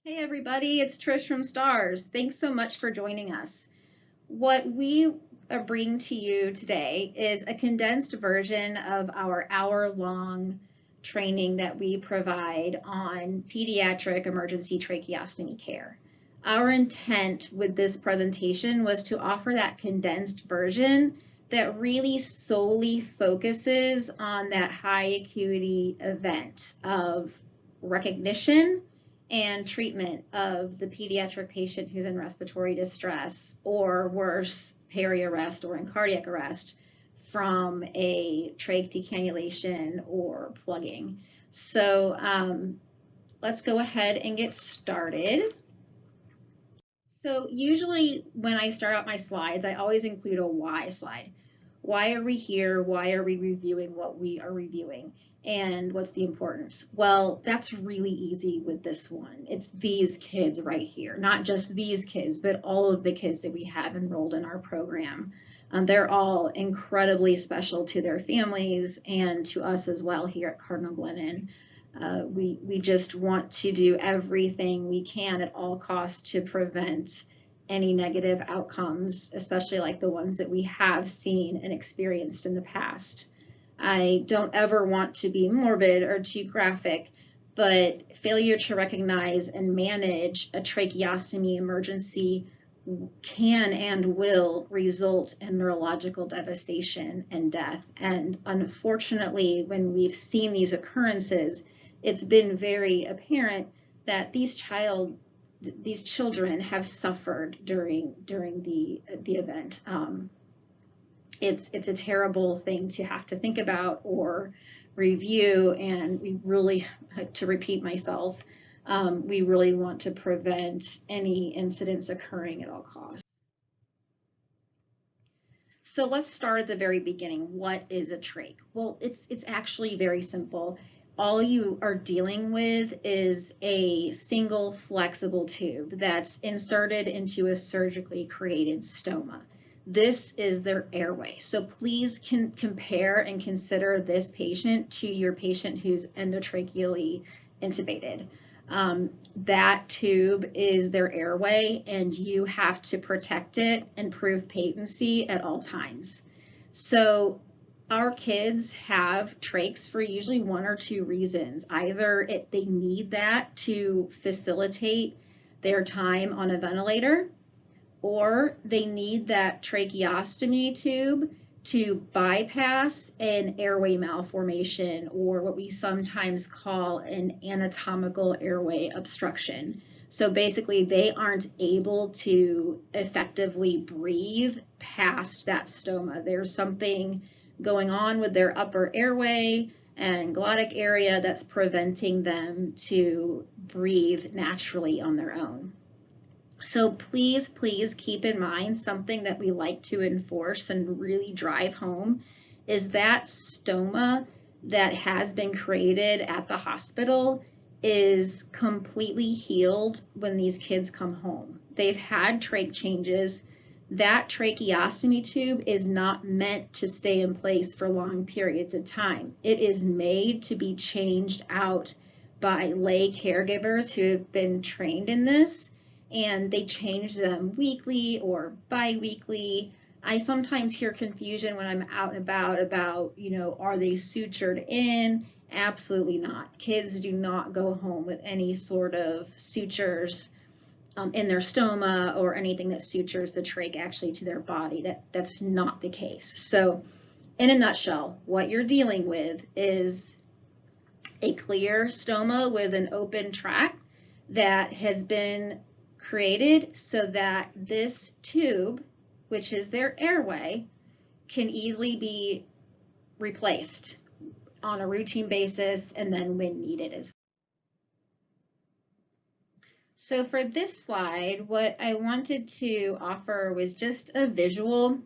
Hey everybody, it's Trish from Stars. Thanks so much for joining us. What we bring to you today is a condensed version of our hour-long training that we provide on pediatric emergency tracheostomy care. Our intent with this presentation was to offer that condensed version that really solely focuses on that high acuity event of recognition and treatment of the pediatric patient who's in respiratory distress or worse, peri-arrest or in cardiac arrest from a trach decannulation or plugging. So let's go ahead and get started. So usually when I start out my slides, I always include a why slide. Why are we here? Why are we reviewing what we are reviewing? And what's the importance? Well, that's really easy with this one. It's these kids right here, not just these kids, but all of the kids that we have enrolled in our program. They're all incredibly special to their families and to us as well here at Cardinal Glennon. We just want to do everything we can at all costs to prevent any negative outcomes, especially like the ones that we have seen and experienced in the past. I don't ever want to be morbid or too graphic, but failure to recognize and manage a tracheostomy emergency can and will result in neurological devastation and death. And unfortunately, when we've seen these occurrences, it's been very apparent that these children have suffered during the event. It's a terrible thing to have to think about or review, and we really, to repeat myself, we really want to prevent any incidents occurring at all costs. So let's start at the very beginning. What is a trach? Well, it's actually very simple. All you are dealing with is a single flexible tube that's inserted into a surgically created stoma. This is their airway. So please compare and consider this patient to your patient who's endotracheally intubated. That tube is their airway, and you have to protect it and prove patency at all times. So our kids have trachs for usually one or two reasons. Either they need that to facilitate their time on a ventilator, or they need that tracheostomy tube to bypass an airway malformation, or what we sometimes call an anatomical airway obstruction. So basically, they aren't able to effectively breathe past that stoma. There's something going on with their upper airway and glottic area that's preventing them to breathe naturally on their own. So please keep in mind something that we like to enforce and really drive home is that stoma that has been created at the hospital is completely healed when these kids come home. They've had trach changes. That tracheostomy tube is not meant to stay in place for long periods of time. It is made to be changed out by lay caregivers who have been trained in this, and they change them weekly or bi-weekly. I sometimes hear confusion when I'm out and about, are they sutured in? Absolutely not. Kids do not go home with any sort of sutures in their stoma or anything that sutures the trach actually to their body. That's not the case. So in a nutshell, what you're dealing with is a clear stoma with an open tract that has been created so that this tube, which is their airway, can easily be replaced on a routine basis and then when needed as well. So for this slide, what I wanted to offer was just a visual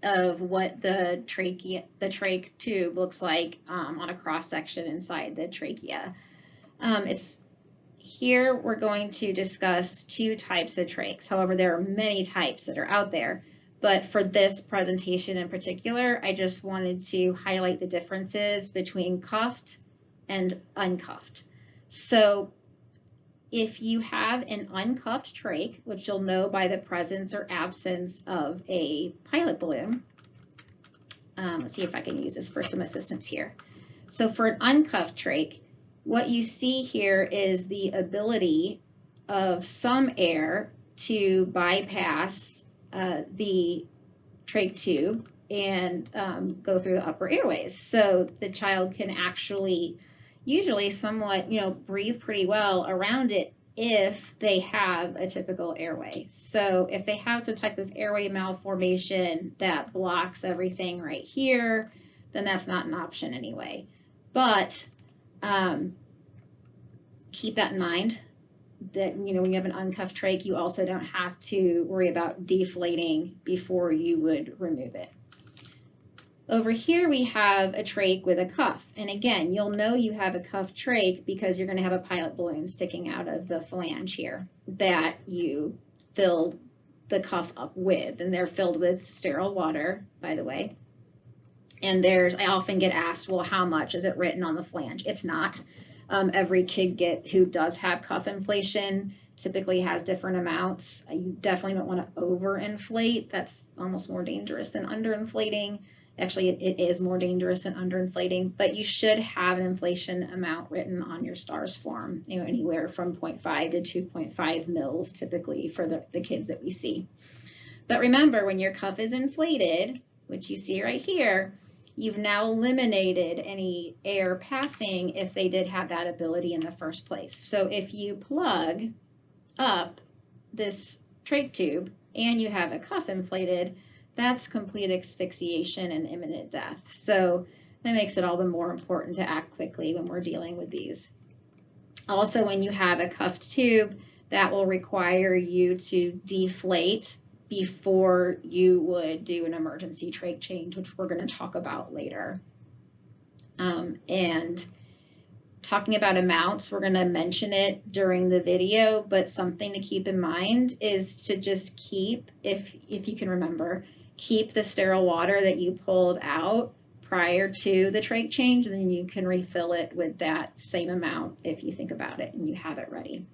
of what the trach tube looks like on a cross section inside the trachea. Here we're going to discuss two types of trachs. However, there are many types that are out there. But for this presentation in particular, I just wanted to highlight the differences between cuffed and uncuffed. So if you have an uncuffed trach, which you'll know by the presence or absence of a pilot balloon, let's see if I can use this for some assistance here. So for an uncuffed trach, what you see here is the ability of some air to bypass the trach tube and go through the upper airways. So the child can actually usually somewhat, breathe pretty well around it if they have a typical airway. So if they have some type of airway malformation that blocks everything right here, then that's not an option anyway. But keep that in mind that, when you have an uncuffed trach, you also don't have to worry about deflating before you would remove it. Over here we have a trach with a cuff. And again, you'll know you have a cuffed trach because you're going to have a pilot balloon sticking out of the phalange here that you fill the cuff up with. And they're filled with sterile water, by the way. And I often get asked, well, how much is it written on the flange? It's not. Every kid who does have cuff inflation typically has different amounts. You definitely don't want to overinflate. That's almost more dangerous than underinflating. Actually, it is more dangerous than underinflating, but you should have an inflation amount written on your STARS form, anywhere from 0.5 to 2.5 mils typically for the kids that we see. But remember, when your cuff is inflated, which you see right here, you've now eliminated any air passing if they did have that ability in the first place. So if you plug up this trach tube and you have a cuff inflated, that's complete asphyxiation and imminent death. So that makes it all the more important to act quickly when we're dealing with these. Also, when you have a cuffed tube, that will require you to deflate before you would do an emergency trach change, which we're going to talk about later. And talking about amounts, we're going to mention it during the video, but something to keep in mind is to just keep, if you can remember, keep the sterile water that you pulled out prior to the trach change, and then you can refill it with that same amount if you think about it and you have it ready.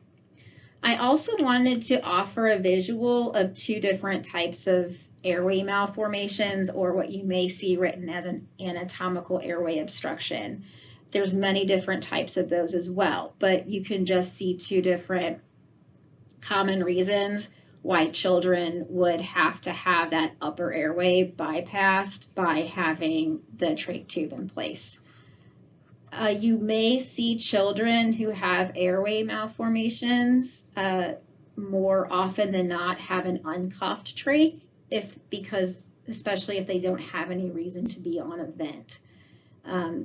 I also wanted to offer a visual of two different types of airway malformations, or what you may see written as an anatomical airway obstruction. There's many different types of those as well, but you can just see two different common reasons why children would have to have that upper airway bypassed by having the trach tube in place. You may see children who have airway malformations more often than not have an uncuffed trach, especially if they don't have any reason to be on a vent.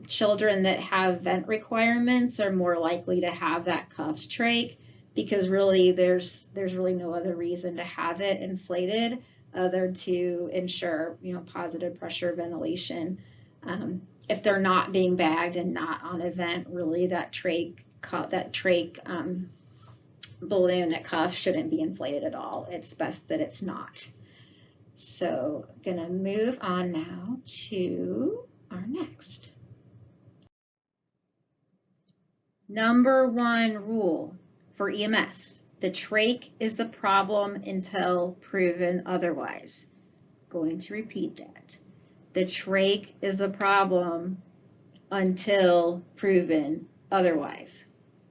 Children that have vent requirements are more likely to have that cuffed trach, because really there's really no other reason to have it inflated other to ensure positive pressure ventilation. If they're not being bagged and not on a vent, really that trach balloon, that cuff shouldn't be inflated at all. It's best that it's not. So I'm gonna move on now to our next. Number one rule for EMS: the trach is the problem until proven otherwise. Going to repeat that. The trach is the problem until proven otherwise.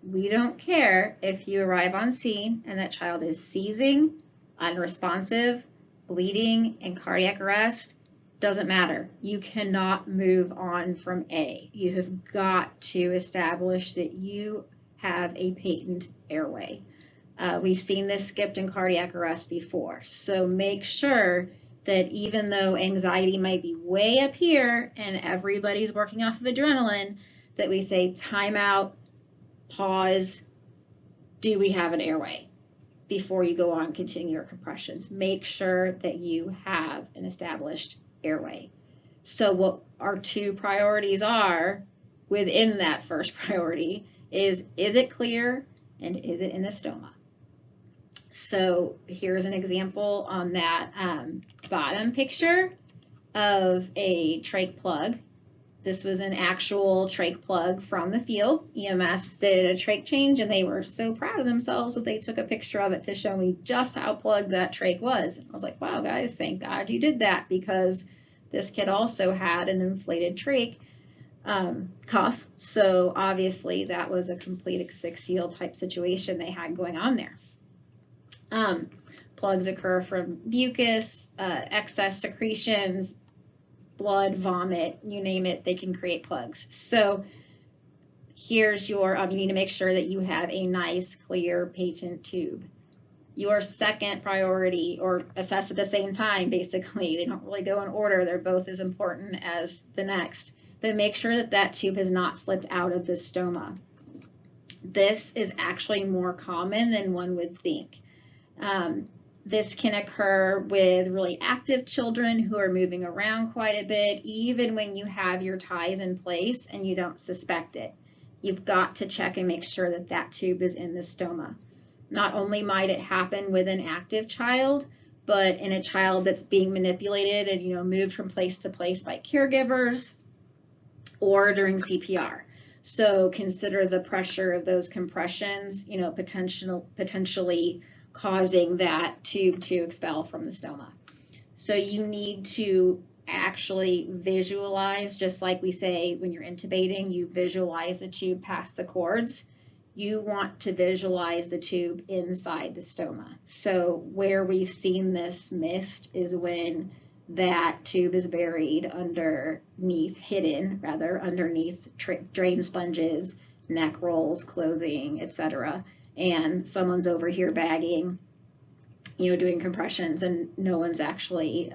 We don't care if you arrive on scene and that child is seizing, unresponsive, bleeding, and cardiac arrest. Doesn't matter. You cannot move on from A. You have got to establish that you have a patent airway. We've seen this skipped in cardiac arrest before. So make sure that even though anxiety might be way up here and everybody's working off of adrenaline, that we say time out, pause, do we have an airway? Before you go on, continue your compressions. Make sure that you have an established airway. So what our two priorities are within that first priority is it clear and is it in a stoma? So here's an example on that bottom picture of a trach plug. This was an actual trach plug from the field. EMS did a trach change, and they were so proud of themselves that they took a picture of it to show me just how plugged that trach was. And I was like, wow, guys, thank God you did that, because this kid also had an inflated trach cuff. So obviously that was a complete asphyxial type situation they had going on there. Plugs occur from mucus, excess secretions, blood, vomit, you name it, they can create plugs. So here's your, you need to make sure that you have a nice, clear, patent tube. Your second priority, or assess at the same time, basically, they don't really go in order, they're both as important as the next, but make sure that that tube has not slipped out of the stoma. This is actually more common than one would think. This can occur with really active children who are moving around quite a bit, even when you have your ties in place and you don't suspect it. You've got to check and make sure that that tube is in the stoma. Not only might it happen with an active child, but in a child that's being manipulated and moved from place to place by caregivers or during CPR. So consider the pressure of those compressions, potentially causing that tube to expel from the stoma. So you need to actually visualize, just like we say when you're intubating, you visualize the tube past the cords. You want to visualize the tube inside the stoma. So where we've seen this missed is when that tube is buried underneath drain sponges, neck rolls, clothing, etc. And someone's over here bagging, doing compressions, and no one's actually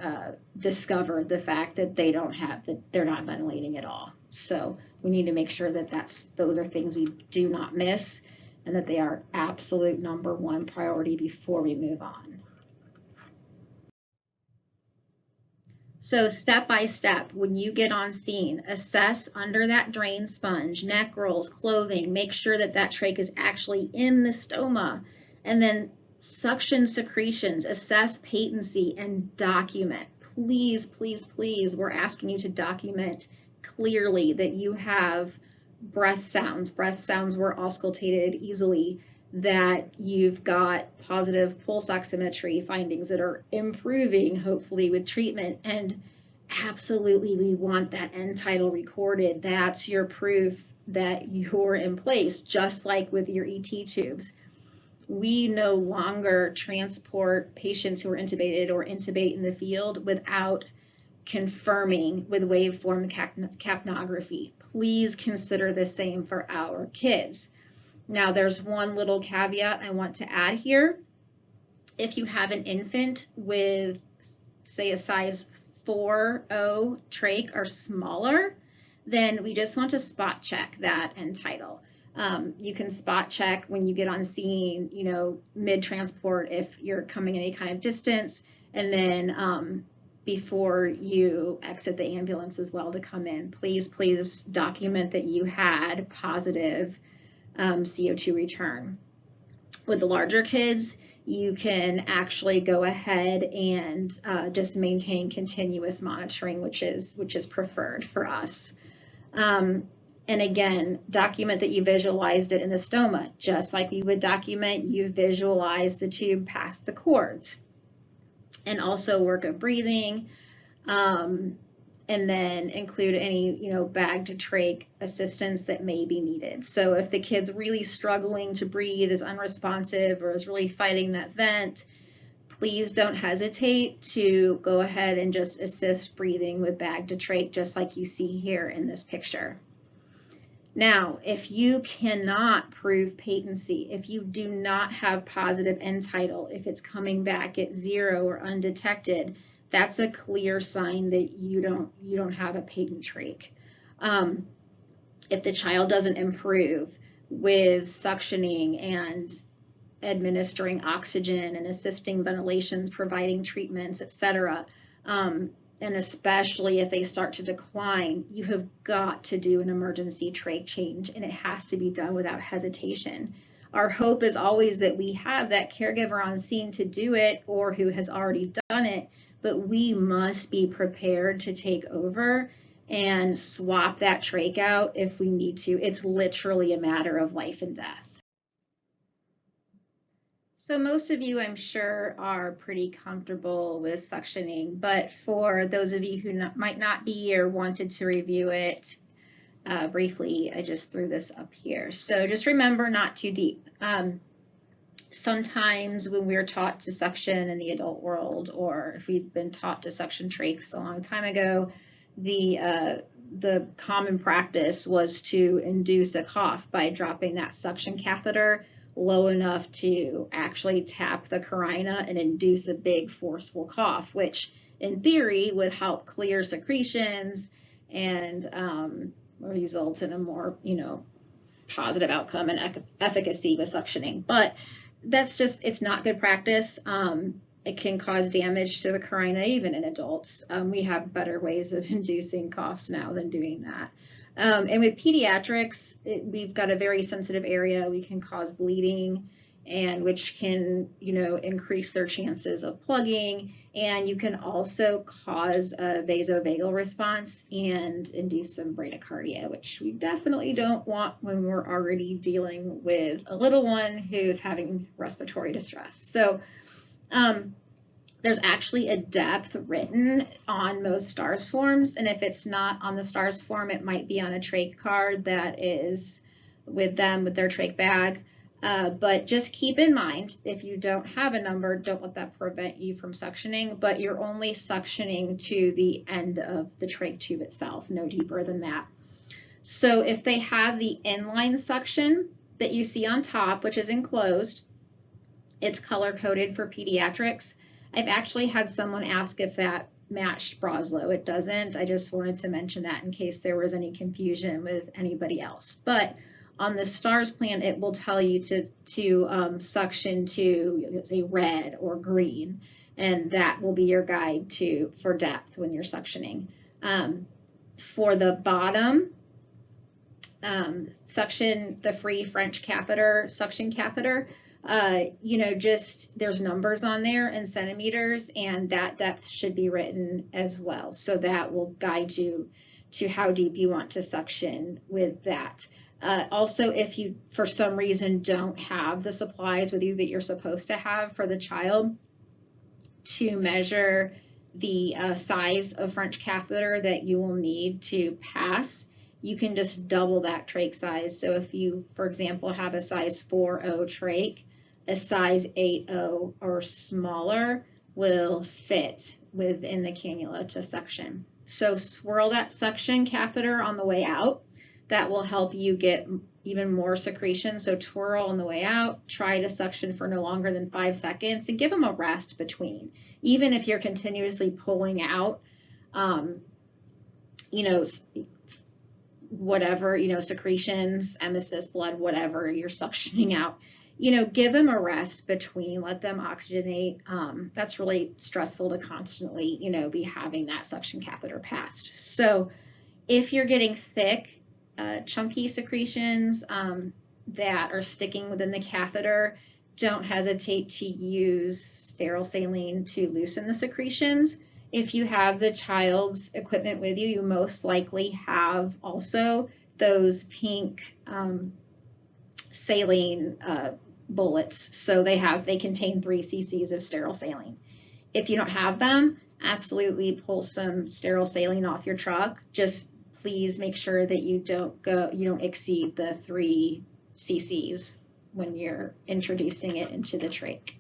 discovered the fact that they're not ventilating at all. So we need to make sure that those are things we do not miss, and that they are absolute number one priority before we move on. So step by step, when you get on scene, assess under that drain sponge, neck rolls, clothing, make sure that that trach is actually in the stoma, and then suction secretions, assess patency, and document. Please, please, please, we're asking you to document clearly that you have breath sounds were auscultated easily, that you've got positive pulse oximetry findings that are improving, hopefully, with treatment. And absolutely, we want that end tidal recorded. That's your proof that you're in place, just like with your ET tubes. We no longer transport patients who are intubated or intubate in the field without confirming with waveform capnography. Please consider the same for our kids. Now, there's one little caveat I want to add here. If you have an infant with, say, a size 4.0 trach or smaller, then we just want to spot check that end tidal. You can spot check when you get on scene, mid-transport if you're coming any kind of distance, and then before you exit the ambulance as well to come in. Please, please document that you had positive CO2 return. With the larger kids, you can actually go ahead and just maintain continuous monitoring, which is preferred for us. And again, document that you visualized it in the stoma, just like we would document you visualize the tube past the cords. And also work of breathing, and then include any, bag to trach assistance that may be needed. So if the kid's really struggling to breathe, is unresponsive, or is really fighting that vent, please don't hesitate to go ahead and just assist breathing with bag to trach, just like you see here in this picture. Now, if you cannot prove patency, if you do not have positive end tidal, if it's coming back at 0 or undetected, that's a clear sign that you don't have a patent trach. If the child doesn't improve with suctioning and administering oxygen and assisting ventilations, providing treatments, etc., and especially if they start to decline, you have got to do an emergency trach change, and it has to be done without hesitation. Our hope is always that we have that caregiver on scene to do it, or who has already done it, but we must be prepared to take over and swap that trach out if we need to. It's literally a matter of life and death. So most of you, I'm sure, are pretty comfortable with suctioning, but for those of you who might not be or wanted to review it briefly, I just threw this up here. So just remember, not too deep. Sometimes when we're taught to suction in the adult world, or if we've been taught to suction trachs a long time ago, the common practice was to induce a cough by dropping that suction catheter low enough to actually tap the carina and induce a big forceful cough, which in theory would help clear secretions and result in a more, positive outcome and efficacy with suctioning. But that's just, it's not good practice. It can cause damage to the carina even in adults. We have better ways of inducing coughs now than doing that. And with pediatrics, we've got a very sensitive area. We can cause bleeding, and which can, increase their chances of plugging. And you can also cause a vasovagal response and induce some bradycardia, which we definitely don't want when we're already dealing with a little one who's having respiratory distress. So there's actually a depth written on most STARS forms, and if it's not on the STARS form, it might be on a trach card that is with them with their trach bag. But just keep in mind, if you don't have a number, don't let that prevent you from suctioning, but you're only suctioning to the end of the trach tube itself, no deeper than that. So if they have the inline suction that you see on top, which is enclosed, it's color-coded for pediatrics. I've actually had someone ask if that matched Broslow. It doesn't. I just wanted to mention that in case there was any confusion with anybody else. But on the STARS plan, it will tell you to suction to, say, red or green, and that will be your guide for depth when you're suctioning. For the bottom, suction, the free French catheter, suction catheter, there's numbers on there in centimeters, and that depth should be written as well. So that will guide you to how deep you want to suction with that. Also, if you, for some reason, don't have the supplies with you that you're supposed to have for the child, to measure the size of French catheter that you will need to pass, you can just double that trach size. So if you, for example, have a size 4.0 trach, a size 8.0 or smaller will fit within the cannula to suction. So swirl that suction catheter on the way out. That will help you get even more secretion. So twirl on the way out, try to suction for no longer than 5 seconds, and give them a rest between. Even if you're continuously pulling out, whatever, secretions, emesis, blood, whatever you're suctioning out, give them a rest between, let them oxygenate. That's really stressful to constantly, be having that suction catheter passed. So if you're getting thick, chunky secretions that are sticking within the catheter, don't hesitate to use sterile saline to loosen the secretions. If you have the child's equipment with you, you most likely have also those pink saline bullets. So they contain 3 cc's of sterile saline. If you don't have them, absolutely pull some sterile saline off your truck. Just please make sure that you don't exceed the 3 cc's when you're introducing it into the trach.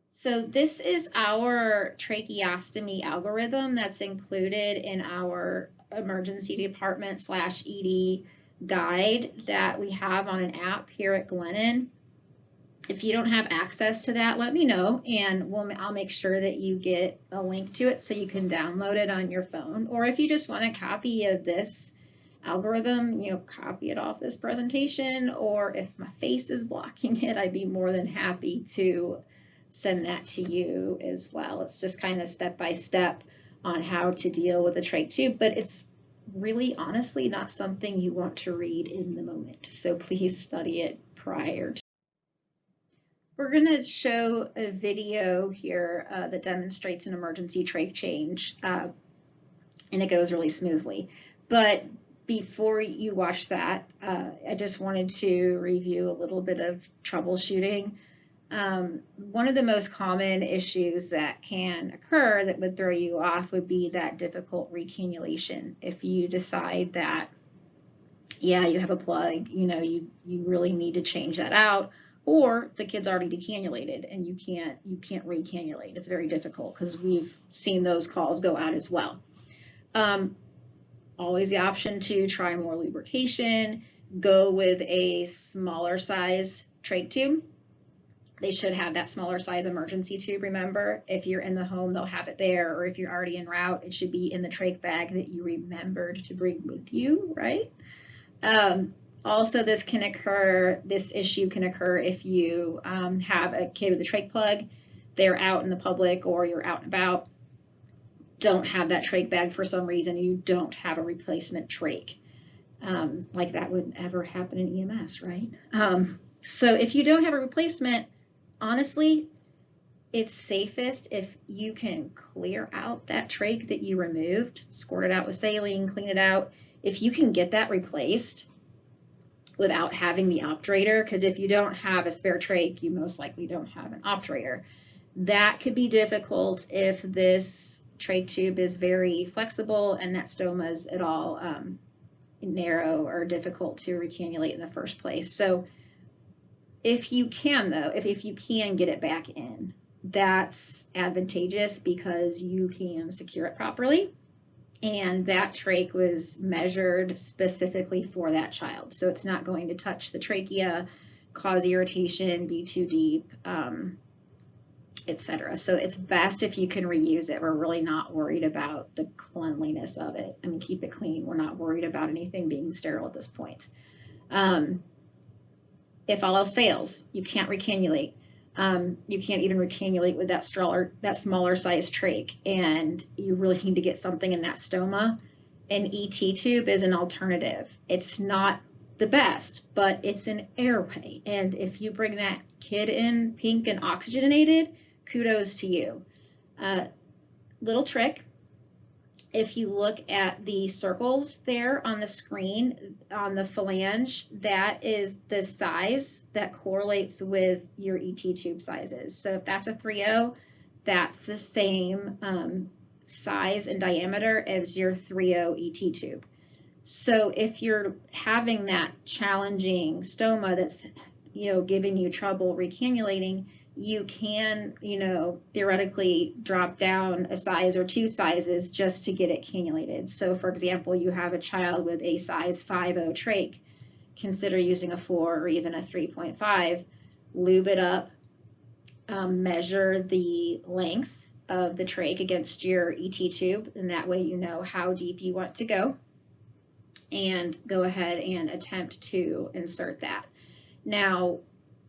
So this is our tracheostomy algorithm that's included in our emergency department /ED guide that we have on an app here at Glennon. If you don't have access to that, let me know, and I'll make sure that you get a link to it so you can download it on your phone. Or if you just want a copy of this algorithm, copy it off this presentation, or if my face is blocking it, I'd be more than happy to send that to you as well. It's just kind of step by step on how to deal with a trach tube, but it's really honestly not something you want to read in the moment. So please study it prior to. We're going to show a video here that demonstrates an emergency trach change, and it goes really smoothly. But before you watch that, I just wanted to review a little bit of troubleshooting. One of the most common issues that can occur that would throw you off would be that difficult recannulation. If you decide that, yeah, you have a plug, you really need to change that out, or the kid's already decannulated and you can't recannulate. It's very difficult because we've seen those calls go out as well. Always the option to try more lubrication, go with a smaller size trach tube. They should have that smaller size emergency tube, remember. If you're in the home, they'll have it there, or if you're already en route, it should be in the trach bag that you remembered to bring with you, right? Also, this issue can occur if you have a kid with a trach plug, they're out in the public or you're out and about, don't have that trach bag for some reason, you don't have a replacement trach. Like that wouldn't ever happen in EMS, right? So if you don't have a replacement, honestly, it's safest if you can clear out that trach that you removed, squirt it out with saline, clean it out. If you can get that replaced without having the operator, because if you don't have a spare trach, you most likely don't have an operator. That could be difficult if this trach tube is very flexible and that stoma is at all narrow or difficult to recannulate in the first place. So if you can, though, if you can get it back in, that's advantageous because you can secure it properly. And that trach was measured specifically for that child. So it's not going to touch the trachea, cause irritation, be too deep, etc. So it's best if you can reuse it. We're really not worried about the cleanliness of it. I mean, keep it clean. We're not worried about anything being sterile at this point. If all else fails, you can't recannulate. You can't even recannulate with that smaller size trach, and you really need to get something in that stoma. An ET tube is an alternative. It's not the best, but it's an airway. And if you bring that kid in pink and oxygenated, kudos to you. Little trick. If you look at the circles there on the screen, on the phalange, that is the size that correlates with your ET tube sizes. So if that's a 3.0, that's the same size and diameter as your 3.0 ET tube. So if you're having that challenging stoma that's, giving you trouble recannulating, you can, theoretically drop down a size or two sizes just to get it cannulated. So for example, you have a child with a size 5.0 trach, consider using a 4 or even a 3.5, lube it up, measure the length of the trach against your ET tube, and that way you know how deep you want to go, and go ahead and attempt to insert that. Now,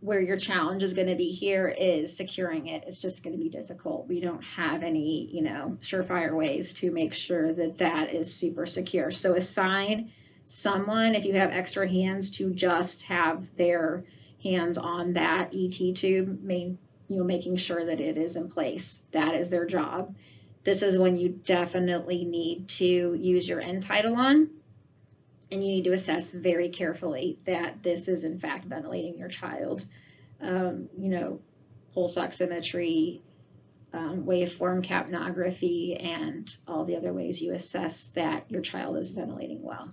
where your challenge is going to be here is securing it. It's just going to be difficult. We don't have any, surefire ways to make sure that that is super secure. So assign someone, if you have extra hands, to just have their hands on that ET tube, making sure that it is in place. That is their job. This is when you definitely need to use your end tidal on, and you need to assess very carefully that this is in fact ventilating your child. Pulse oximetry, waveform capnography, and all the other ways you assess that your child is ventilating well.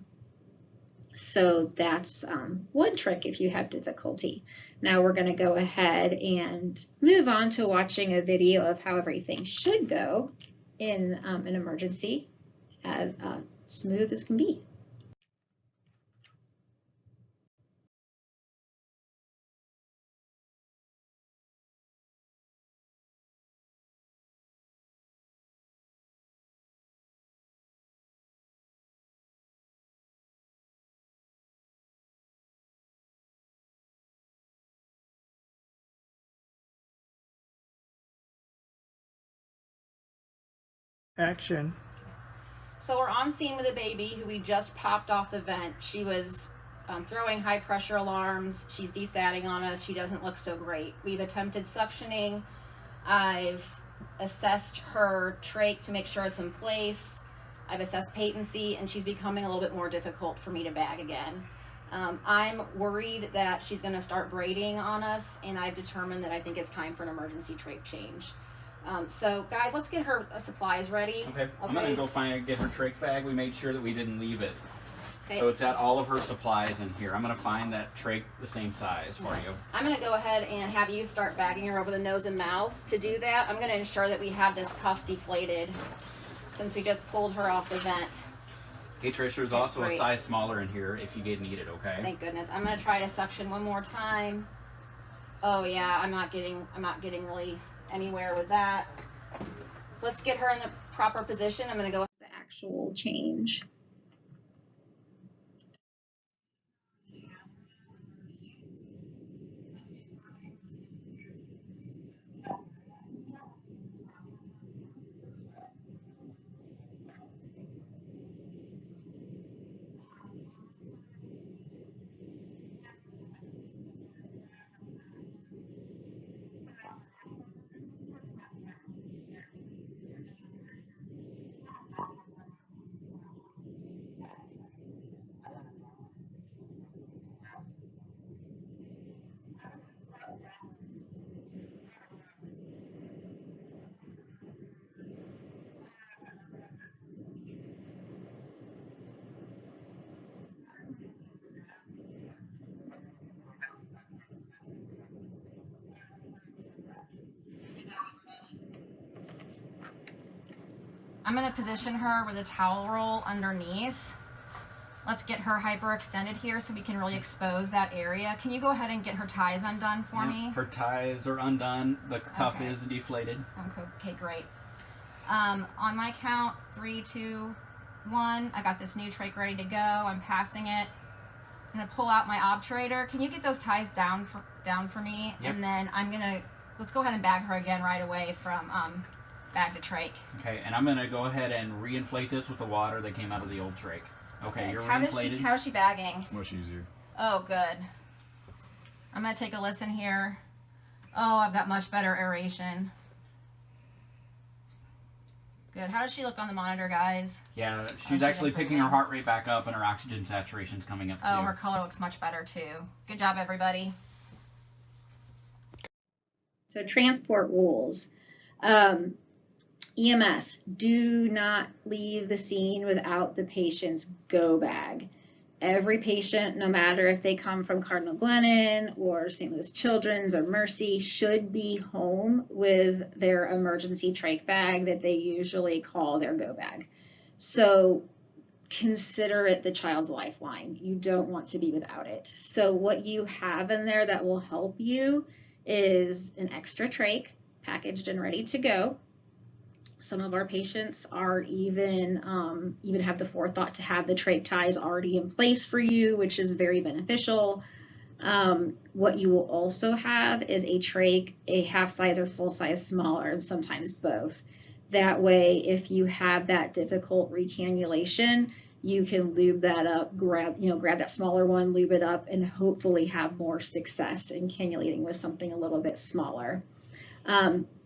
So that's one trick if you have difficulty. Now we're going to go ahead and move on to watching a video of how everything should go in an emergency as smooth as can be. Action. So we're on scene with a baby who we just popped off the vent. She was throwing high pressure alarms. She's desatting on us. She doesn't look so great. We've attempted suctioning. I've assessed her trach to make sure it's in place. I've assessed patency, and she's becoming a little bit more difficult for me to bag again. I'm worried that she's going to start braiding on us, and I've determined that I think it's time for an emergency trach change. So guys, let's get her supplies ready. Okay. I'm going to go get her trach bag. We made sure that we didn't leave it. Okay. So it's got all of her supplies in here. I'm going to find that trach the same size for you. I'm going to go ahead and have you start bagging her over the nose and mouth. To do that, I'm going to ensure that we have this cuff deflated since we just pulled her off the vent. Hey Trish, there's also a size smaller in here if you need it, okay? Thank goodness. I'm going to try to suction one more time. Oh yeah, I'm not getting really anywhere with that. Let's get her in the proper position. I'm going to go with the actual change. I'm going to position her with a towel roll underneath. Let's get her hyperextended here so we can really expose that area. Can you go ahead and get her ties undone for me? Her ties are undone. The cuff is deflated. Okay, great. On my count, 3, 2, 1. I got this new trach ready to go. I'm passing it. I'm going to pull out my obturator. Can you get those ties down for me? Yep. And then let's go ahead and bag her again right away from bag to trach. Okay, and I'm going to go ahead and reinflate this with the water that came out of the old trach. Okay, you're reinflated. How is she bagging? Much easier. Oh, good. I'm going to take a listen here. Oh, I've got much better aeration. Good. How does she look on the monitor, guys? Yeah, she's actually picking her heart rate back up, and her oxygen saturation's coming up too. Oh, her color looks much better too. Good job, everybody. So transport rules. EMS, do not leave the scene without the patient's go bag. Every patient, no matter if they come from Cardinal Glennon or St. Louis Children's or Mercy, should be home with their emergency trach bag that they usually call their go bag. So consider it the child's lifeline. You don't want to be without it. So what you have in there that will help you is an extra trach packaged and ready to go. Some of our patients are even have the forethought to have the trach ties already in place for you, which is very beneficial. What you will also have is a trach, a half size or full size smaller, and sometimes both. That way, if you have that difficult recannulation, you can lube that up, grab that smaller one, lube it up, and hopefully have more success in cannulating with something a little bit smaller.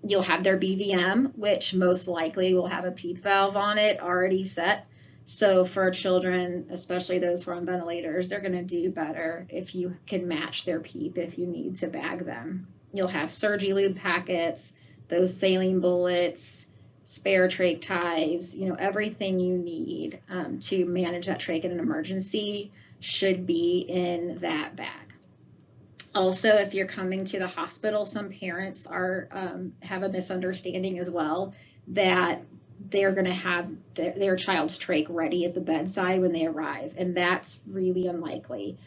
You'll have their BVM, which most likely will have a PEEP valve on it already set. So for children, especially those who are on ventilators, they're going to do better if you can match their PEEP if you need to bag them. You'll have SurgiLube packets, those saline bullets, spare trach ties, everything you need to manage that trach in an emergency should be in that bag. Also, if you're coming to the hospital, some parents have a misunderstanding as well that they're going to have their child's trach ready at the bedside when they arrive, and that's really unlikely.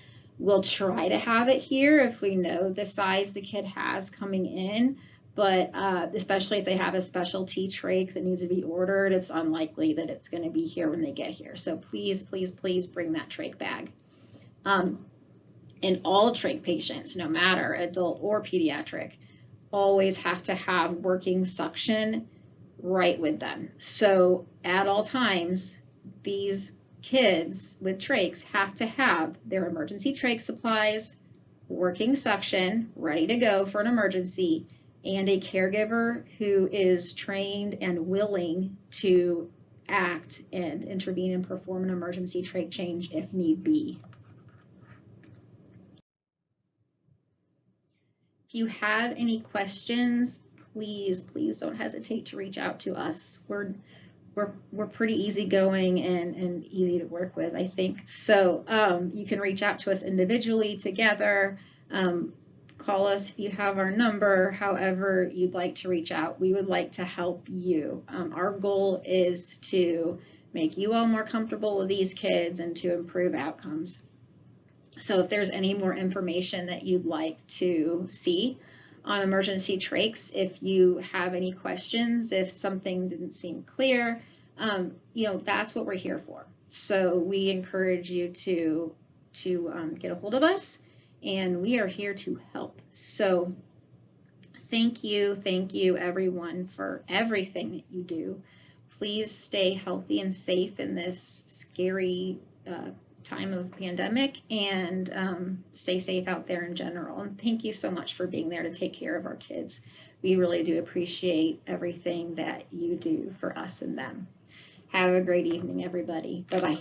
We'll try to have it here if we know the size the kid has coming in, but especially if they have a specialty trach that needs to be ordered, it's unlikely that it's going to be here when they get here. So please, please, please bring that trach bag. And all trach patients, no matter adult or pediatric, always have to have working suction right with them. So at all times, these kids with trachs have to have their emergency trach supplies, working suction, ready to go for an emergency, and a caregiver who is trained and willing to act and intervene and perform an emergency trach change if need be. If you have any questions, please don't hesitate to reach out to us. We're pretty easygoing and easy to work with, I think. So you can reach out to us individually, together. Call us if you have our number, however you'd like to reach out. We would like to help you. Our goal is to make you all more comfortable with these kids and to improve outcomes. So if there's any more information that you'd like to see on emergency trachs, if you have any questions, if something didn't seem clear, that's what we're here for. So we encourage you to get a hold of us, and we are here to help. So thank you everyone for everything that you do. Please stay healthy and safe in this scary time of pandemic, and stay safe out there in general. And thank you so much for being there to take care of our kids. We really do appreciate everything that you do for us and them. Have a great evening, everybody. Bye-bye.